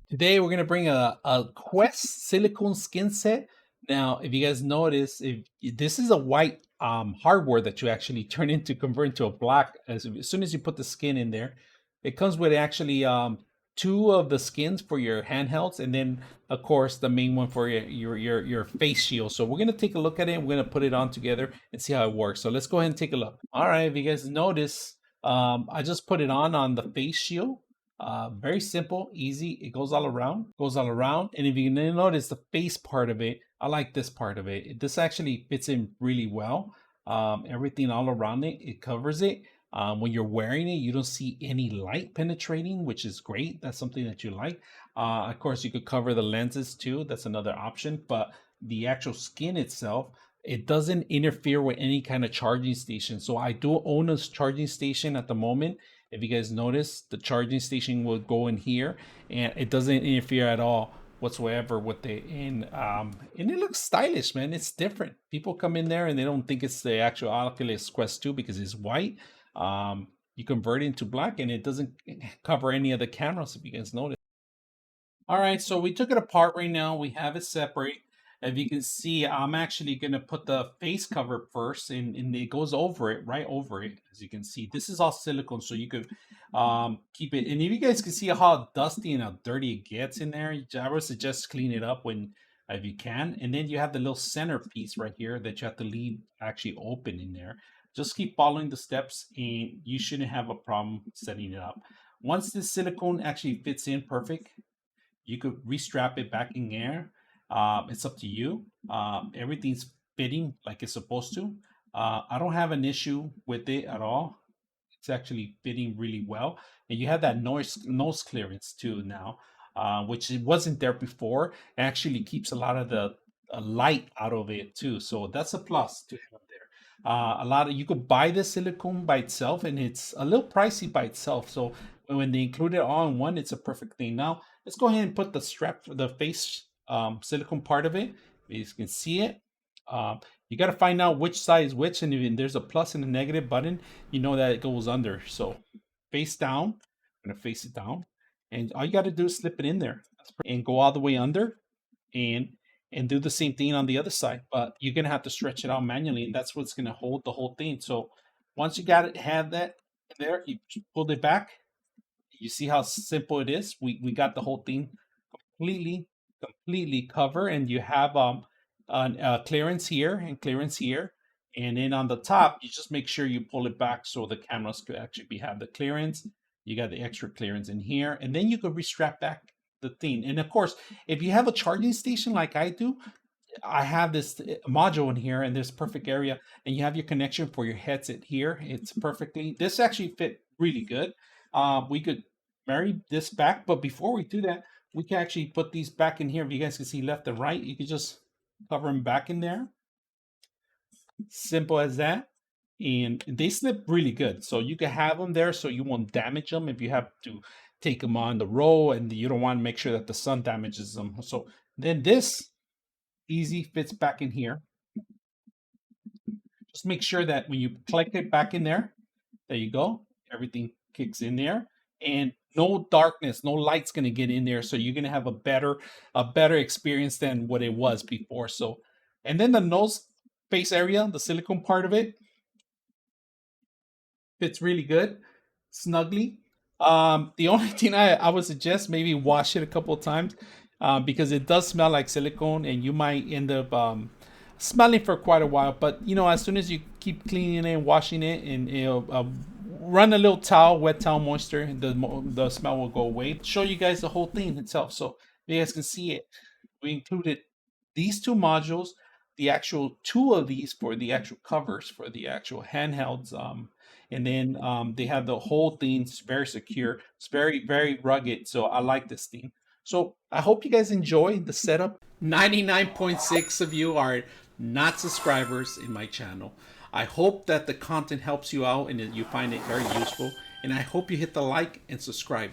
Today we're gonna bring a Quest silicone skin set. Now, if you guys notice, if this is a white hardware that you actually turn into convert into a black as soon as you put the skin in there, it comes with actually two of the skins for your handhelds, and then of course the main one for your face shield. So we're gonna take a look at it. We're gonna put it on together and see how it works. So let's go ahead and take a look. All right, if you guys notice, I just put it on the face shield. Very simple, easy. It goes all around. And if you notice the face part of it, I like this part of it. This actually fits in really well. Everything all around it, it covers it. When you're wearing it, you don't see any light penetrating, which is great. That's something that you like. Of course, you could cover the lenses too. That's another option. But the actual skin itself, it doesn't interfere with any kind of charging station. So I do own a charging station at the moment. If you guys notice, the charging station will go in here, and it doesn't interfere at all whatsoever with it. And it looks stylish, man. It's different. People come in there and they don't think it's the actual Oculus Quest 2 because it's white. You convert it into black, and it doesn't cover any of the cameras. If you guys notice. All right, so we took it apart right now. We have it separate. If you can see, I'm actually going to put the face cover first, and it goes over it, right over it. As you can see, this is all silicone, so you could keep it. And if you guys can see how dusty and how dirty it gets in there, I would suggest clean it up when if you can. And then you have the little centerpiece right here that you have to leave actually open in there. Just keep following the steps, and you shouldn't have a problem setting it up. Once this silicone actually fits in perfect, you could restrap it back in there. It's up to you. Everything's fitting like it's supposed to. I don't have an issue with it at all. It's actually fitting really well. And you have that nose clearance too now, which it wasn't there before. It actually keeps a lot of the light out of it too. So that's a plus to have there. A lot of you could buy the silicone by itself, and it's a little pricey by itself. So when they include it all in one, it's a perfect thing. Now let's go ahead and put the strap for the face silicone part of it. You can see it. You got to find out which side is which, and if there's a plus and a negative button, you know that it goes under. So face down. I'm gonna face it down, and all you got to do is slip it in there and go all the way under, and do the same thing on the other side. But you're gonna have to stretch it out manually, and that's what's gonna hold the whole thing. So once you got it, have that there, you pulled it back. You see how simple it is. We got the whole thing completely covered, and you have clearance here and clearance here, and then on the top you just make sure you pull it back so the cameras could actually have the clearance. You got the extra clearance in here, and then you could restrap back the thing. And of course, if you have a charging station like I do, I have this module in here, and there's perfect area, and you have your connection for your headset here. It's perfectly. This actually fit really good. We could marry this back, but before we do that, we can actually put these back in here. If you guys can see left and right, you can just cover them back in there. Simple as that. And they slip really good, so you can have them there so you won't damage them if you have to take them on the road and you don't want to make sure that the sun damages them. So then this easy fits back in here. Just make sure that when you click it back in there, there you go, everything kicks in there, and no darkness, no light's going to get in there, so you're going to have a better experience than what it was before. So, and then the nose face area, the silicone part of it fits really good, snugly. The only thing I would suggest, maybe wash it a couple of times, because it does smell like silicone, and you might end up smelling for quite a while. But as soon as you keep cleaning it and washing it, and run a little towel, wet towel moisture, the smell will go away. Show you guys the whole thing itself, so you guys can see it. We included these two modules, the actual two of these for the actual covers for the actual handhelds, and then they have the whole thing. It's very secure. It's very rugged. So I like this thing. So I hope you guys enjoy the setup. 99.6 of you are not subscribers in my channel. I hope that the content helps you out and that you find it very useful. And I hope you hit the like and subscribe.